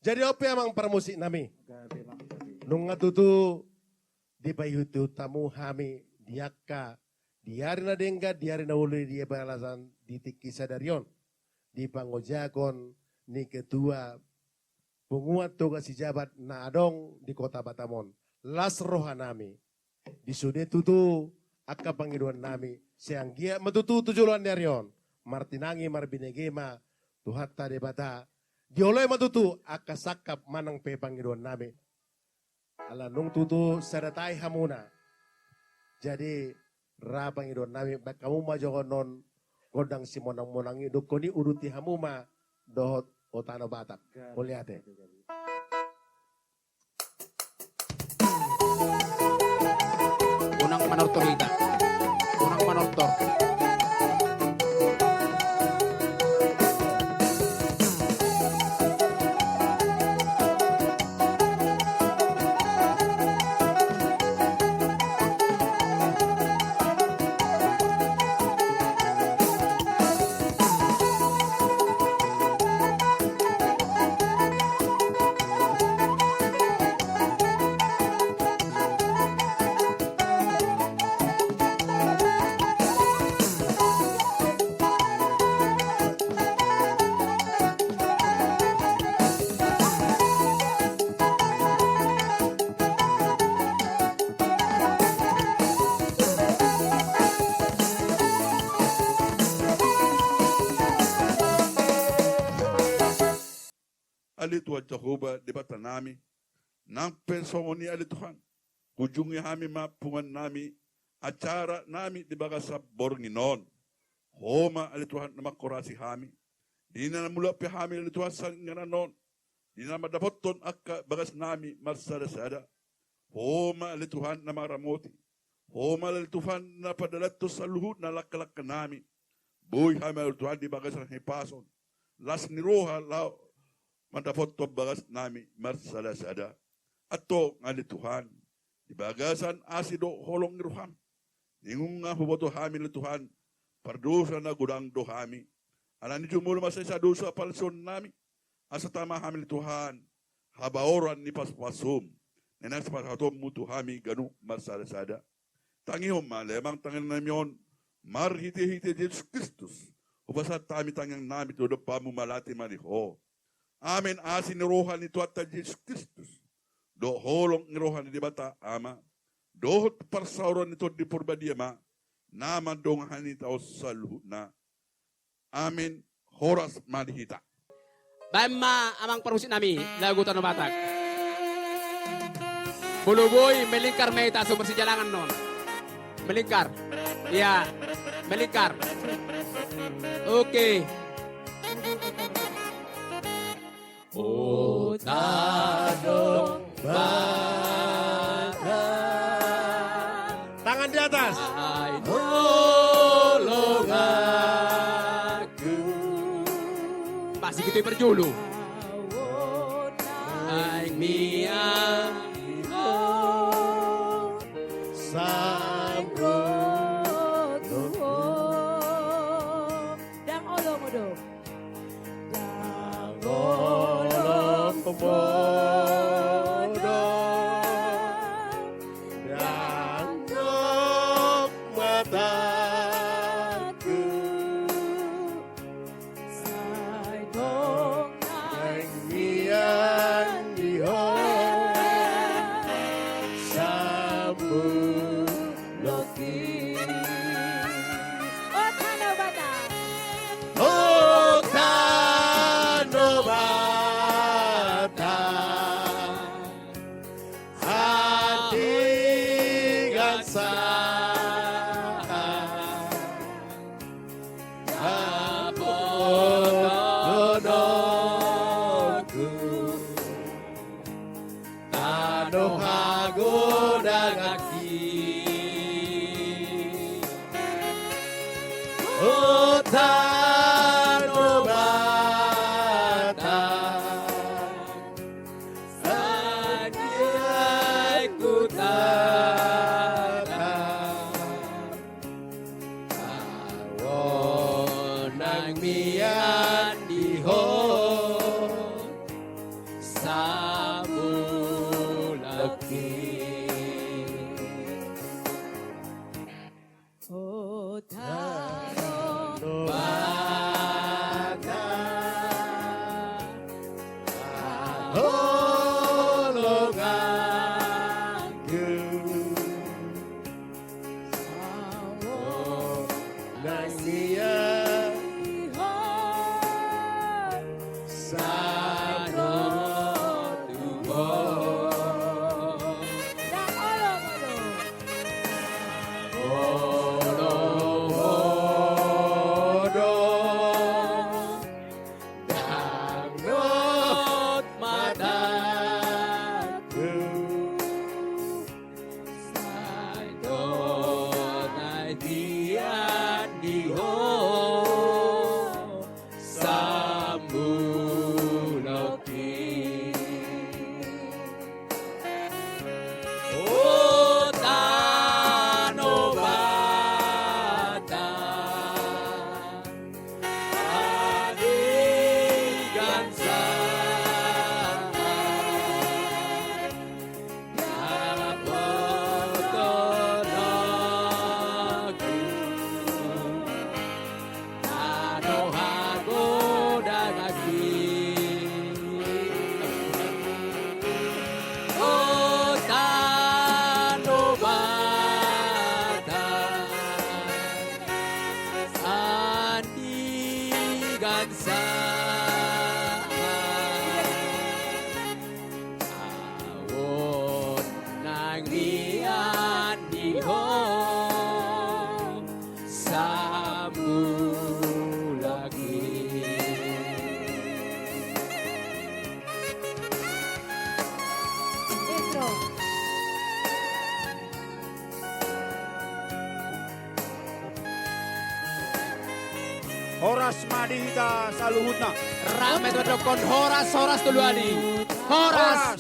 Jadi apa yang permusik nami? Nunga tutu di payutu tamu hami diakka diari na dengga diari na uli dia balasan di tikisa darion di pangojakon ni ketua penguat tugas si jabat na adong di kota Batamon las roha nami di sude tutu akka pangiduan nami siang gia metutu tujuan darion martinangi marbinegema tuhatta de bata dioleh matutu akka sakap manang pe pangiduan nami ala nung tutu saratai hamuna jadi ra pangiduan nami kamu majogon non kodang si monang-monangi dukoni uruti hamuma dohot otano Batak kuliate unang manortorita unang manortor ali Tuhan Jehovah di bata nami, nang pensongoni ali Tuhan, kujungi hami mapungan nami, acara nami di bagasa bornginon, homa ali Tuhan nama korasi hami, di na mula pi hami ali Tuhan sa ngananon, di na madapoton akka bagas nami marsada-sada, homa ali Tuhan nama ramoti, homa ali Tuhan na padalato sa luhut na lakalak nami, buhay hami ali Tuhan di bagasa hipason, las niroha lao, mandapot to bagas nami marsada-sada. Ato nga ni Tuhan, di bagasan asido holong ni Ruham. Ingung nga huboto hami ni Tuhan, pardusa na gudang do hami. Alam ni Jumul masay sa dosa palson nami. Asa tama hami ni Tuhan, habaoran ni paspasum. Nenas pasatom mutu hami ganu marsada-sada. Tangihom malemang tangan namion, marhiti-hiti Jesus Kristus. Upasat tami tangang nami to do pamumalati maniho. Amin asin ni rohan ni Tuhan Jesus Kristus. Do holong ni rohan ni bata ama. Dohot parsauran nito di purbadia ma. Naman dong hani tao saluhut na. Amin horas malihita. Bama amang permusik nami lagu Tanah Batak. Buluboy melingkar meta sumber sejalangan non. Melingkar. Iya, melingkar. Oke. Otano Batak tangan di atas Ay tolong aku. Masih gitu berjulu. Ay mia sambut Dang olo mo do. olong komodo dan nok mataku Sai dong Nyanyian dihong sambut loki Otano Batak. Otano Batak hati gansa apodonoku Tano hagodagaki Otano Batak Sadiai ku tatap Awon nang mian dihong Samulaki. Oh, taro. Bata. Holongan. Nang dia Sano tubo. Dang olo modo. Olo-olo. Dangot mataku. Saidon ay diyan diho. Sambuloki. O tano bata. Adigan sa Napotonoku. Ano hagodagaki. O tano bata. Andigan sa awon nang diyan diho Samulaki. Intro. Horas Madita saluhutna. Ramai teman-teman, horas tuluani. Horas.